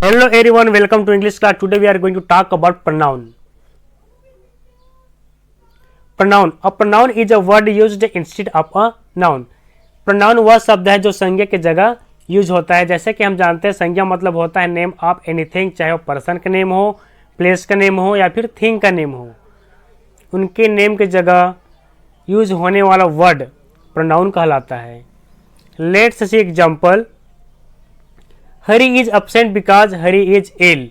Hello everyone, welcome to English class. Today we are going to talk about pronoun. Pronoun. A pronoun is a word used instead of a noun. Pronoun वह शब्द है जो संज्ञा की जगह use होता है। जैसे कि हम जानते हैं संज्ञा मतलब होता है नेम ऑफ एनीथिंग, चाहे वो पर्सन का नेम हो, प्लेस का नेम हो या फिर थिंग का नेम हो। उनके नेम की जगह यूज होने वाला वर्ड प्रोनाउन कहलाता है। Let's see example. Hari is absent because Hari is ill.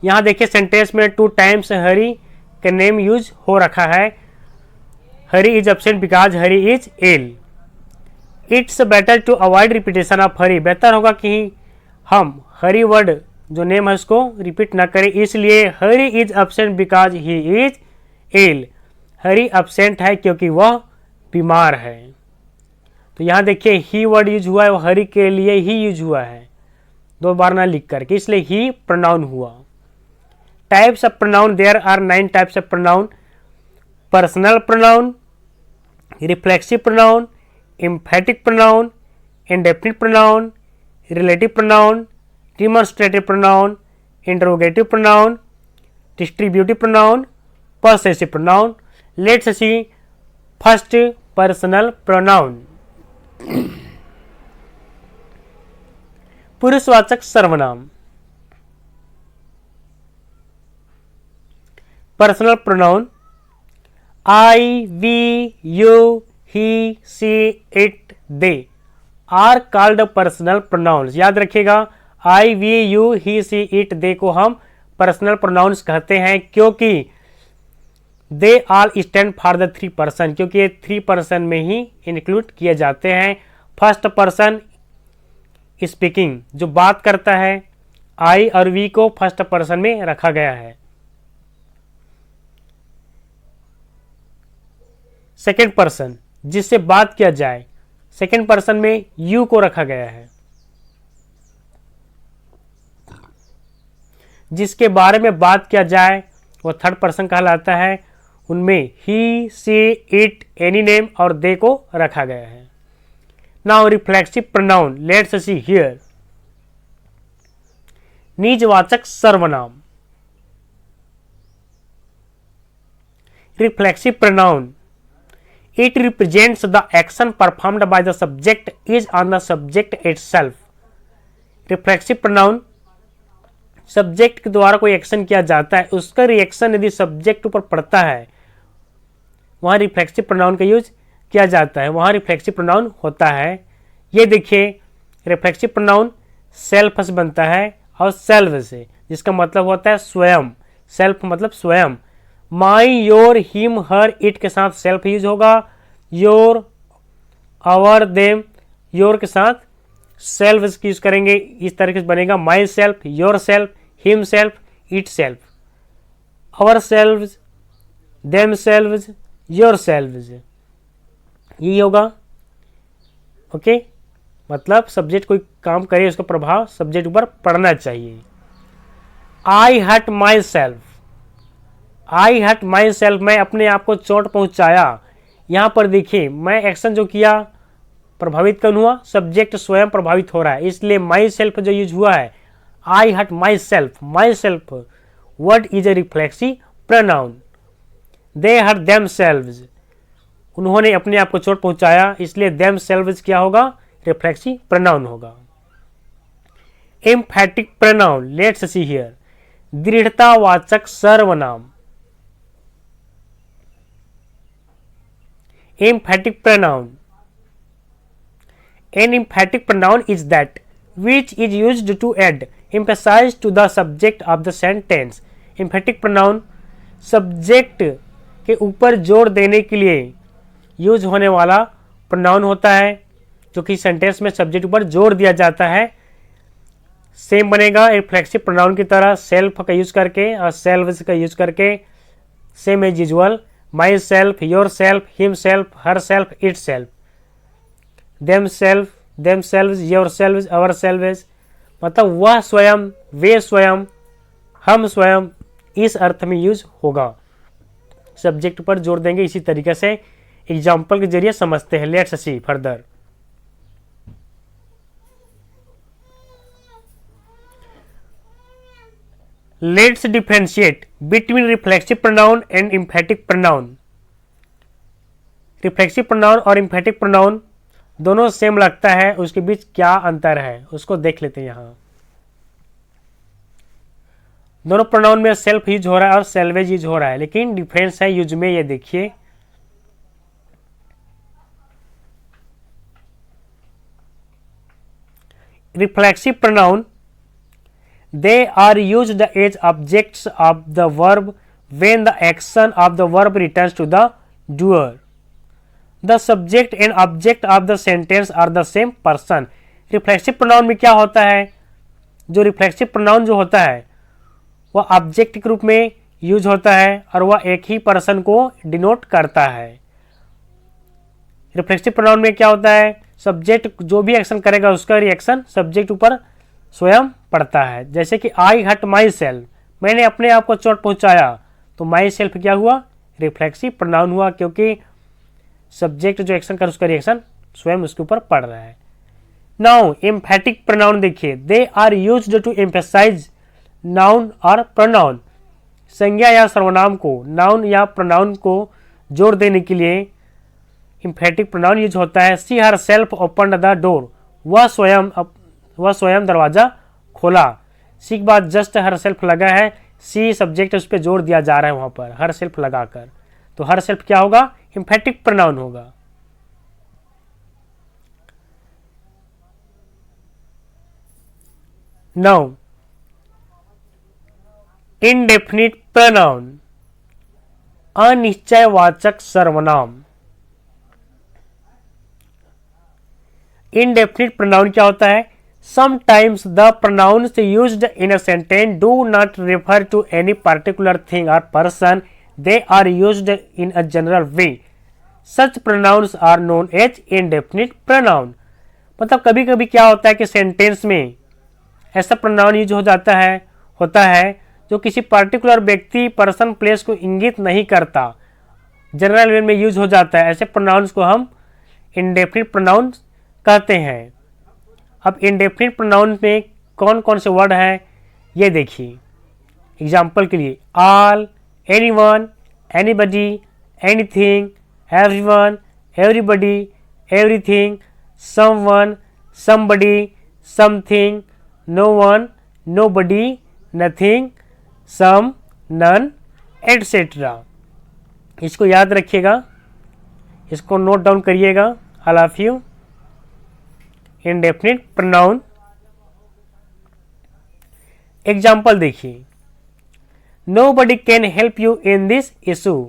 यहाँ देखिए सेंटेंस में 2 टाइम्स हरी का नेम यूज हो रखा है। Hari is absent because Hari is ill. It's better to avoid repetition of Hari. बेहतर होगा कि हम हरी वर्ड जो नेम है उसको रिपीट ना करें, इसलिए Hari is absent because he is ill. Hari absent है क्योंकि वह बीमार है। तो यहाँ देखिए ही वर्ड यूज हुआ है, वो हरी के लिए ही यूज हुआ है, 2 बार ना लिख करके, इसलिए ही प्रोनाउन हुआ। Types of pronoun, there are 9 types of pronoun. Personal pronoun, reflexive pronoun, emphatic pronoun, indefinite pronoun, relative pronoun, demonstrative pronoun, interrogative pronoun, distributive pronoun, possessive pronoun. Let's see first personal pronoun. पुरुषवाचक सर्वनाम। Personal pronoun I, we, you, he, she, it, they are called personal pronouns. याद रखिएगा, I, we, you, he, she, it, they को हम personal pronouns कहते हैं क्योंकि they all stand for the 3 person, क्योंकि ये 3 पर्सन में ही इंक्लूड किए जाते हैं। फर्स्ट पर्सन स्पीकिंग, जो बात करता है, आई और वी को फर्स्ट पर्सन में रखा गया है। सेकेंड पर्सन, जिससे बात किया जाए, सेकेंड पर्सन में यू को रखा गया है। जिसके बारे में बात किया जाए वो थर्ड पर्सन कहलाता है। उनमें he, she, it, any name और दे को रखा गया है। Now reflexive pronoun, let's see here. निजवाचक सर्वनाम। Reflexive pronoun, it represents the action performed by the subject is on the subject itself. Reflexive pronoun, subject के द्वारा कोई एक्शन किया जाता है, उसका रिएक्शन यदि सब्जेक्ट ऊपर पड़ता है, वहां रिफ्लेक्सिव प्रोनाउन का यूज किया जाता है, वहां रिफ्लेक्सिव प्रोनाउन होता है। ये देखिए रिफ्लेक्सिव प्रोनाउन सेल्फ से बनता है और सेल्फ से, जिसका मतलब होता है स्वयं। सेल्फ मतलब स्वयं। My, your, him, her, it के साथ सेल्फ यूज होगा। योर, आवर, देम, योर के साथ सेल्फ यूज करेंगे। इस तरीके से बनेगा myself, yourself, himself, itself, ourself, themself, yourself, यही होगा। ओके, मतलब सब्जेक्ट कोई काम करे उसका प्रभाव सब्जेक्ट ऊपर पड़ना चाहिए। I hurt myself, I hurt myself, मैं अपने आप को चोट पहुंचाया। यहाँ पर देखिए मैं एक्शन जो किया प्रभावित कौन हुआ, सब्जेक्ट स्वयं प्रभावित हो रहा है, इसलिए माई सेल्फ जो यूज हुआ है, I hurt myself, myself word is a reflexive pronoun. They hurt themselves, उन्होंने अपने आप को चोट पहुंचाया, इसलिए देम सेल्व्स क्या होगा, रिफ्लेक्सिव प्रोनाउन होगा। Emphatic pronoun, let's see here. दृढ़तावाचक सर्वनाम। Emphatic pronoun. An emphatic pronoun is that which is used to add emphasis to the subject of the sentence. Emphatic pronoun subject के ऊपर जोर देने के लिए यूज होने वाला प्रोनाउन होता है, जो कि सेंटेंस में सब्जेक्ट ऊपर जोर दिया जाता है। सेम बनेगा रिफ्लेक्सिव प्रोनाउन की तरह, सेल्फ का यूज करके और सेल्व्स का यूज करके, same as usual. Myself, yourself, himself, herself, itself, themself, themselves, yourselves, ourselves, मतलब वह स्वयं, वे स्वयं, हम स्वयं, इस अर्थ में यूज होगा। सब्जेक्ट पर जोर देंगे, इसी तरीके से एग्जाम्पल के जरिए समझते हैं। Let's see further. Let's differentiate between reflexive pronoun and emphatic pronoun. Reflexive pronoun और एम्फेटिक प्रोनाउन दोनों सेम लगता है, उसके बीच क्या अंतर है उसको देख लेते हैं। यहां दोनों प्रोनाउन में सेल्फ यूज हो रहा है और सेल्वेज यूज हो रहा है, लेकिन डिफरेंस है यूज में। ये देखिए, reflexive pronoun they are used as objects of the verb when the action of the verb returns to the doer. The subject and object of the sentence are the same person. Reflexive pronoun में क्या होता है, जो reflexive pronoun जो होता है वह object के रूप में यूज होता है और वह एक ही पर्सन को डिनोट करता है। रिफ्लेक्सिव प्रोनाउन में क्या होता है, सब्जेक्ट जो भी एक्शन करेगा उसका रिएक्शन सब्जेक्ट ऊपर स्वयं पड़ता है। जैसे कि आई हट माई सेल्फ, मैंने अपने आप को चोट पहुंचाया, तो माई सेल्फ क्या हुआ, रिफ्लेक्सिव प्रोनाउन हुआ, क्योंकि सब्जेक्ट जो एक्शन कर उसका रिएक्शन स्वयं उसके ऊपर पड़ रहा है। नाउ एम्फेटिक प्रोनाउन देखिए, they are used to emphasize noun और प्रोनाउन। संज्ञा या सर्वनाम को नाउन या प्रोनाउन को जोड़ देने के लिए एम्फेटिक प्रोनाउन यूज होता है। She herself open the door, वह स्वयं दरवाजा खोला। सी के बाद जस्ट हर सेल्फ लगा है, सी सब्जेक्ट उस पर जोड़ दिया जा रहा है वहां पर हर सेल्फ लगाकर, तो हर सेल्फ क्या होगा, एम्फेटिक प्रोनाउन होगा। नाउ इनडेफिनिट प्रोनाउन, अनिश्चयवाचक सर्वनाम। इनडेफिनिट प्रोनाउन क्या होता है, sometimes the pronouns used in a sentence do not refer to any particular thing और person, they are used in a general way. Such pronouns are known as indefinite pronoun. मतलब कभी कभी क्या होता है कि सेंटेंस में ऐसा प्रोनाउन यूज होता है जो किसी पर्टिकुलर व्यक्ति, पर्सन, प्लेस को इंगित नहीं करता, जनरल वे में यूज हो जाता है। ऐसे प्रोनाउंस को हम इंडेफिनिट प्रोनाउन कहते हैं। अब इंडेफिनिट प्रोनाउन में कौन कौन से वर्ड हैं ये देखिए। एग्जाम्पल के लिए, all, anyone, anybody, anything, everyone, everybody, everything, someone, somebody, something, no one, nobody, nothing, some, none, etc. इसको याद रखिएगा, इसको नोट डाउन करिएगा। All of you. Indefinite pronoun example देखिए, Nobody can help you in this issue.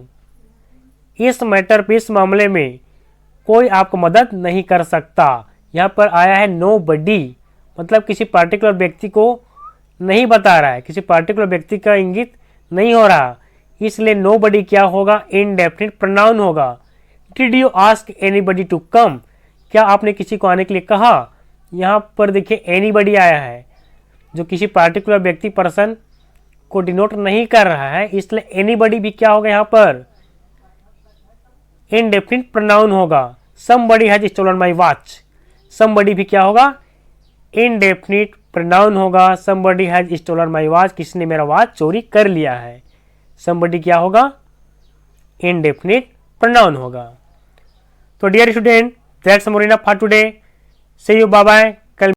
इस matter पे, इस मामले में कोई आपको मदद नहीं कर सकता। यहाँ पर आया है nobody, मतलब किसी पार्टिकुलर व्यक्ति को नहीं बता रहा है, किसी पार्टिकुलर व्यक्ति का इंगित नहीं हो रहा, इसलिए nobody क्या होगा, इनडेफिनिट प्रोनाउन होगा। Did you ask anybody to come? क्या आपने किसी को आने के लिए कहा? यहाँ पर देखिए anybody आया है जो किसी पार्टिकुलर व्यक्ति, पर्सन को डिनोट नहीं कर रहा है, इसलिए एनीबडी भी क्या होगा, यहाँ पर इनडेफिनिट प्रोनाउन होगा। Somebody has stolen my watch, somebody भी क्या होगा, इनडेफिनिट प्रोनाउन होगा। Somebody has stolen my watch, किसी ने मेरा वॉच चोरी कर लिया है, समबडी क्या होगा, इनडेफिनिट प्रोनाउन होगा। तो dear student, that's more enough for today. See you, bye bye.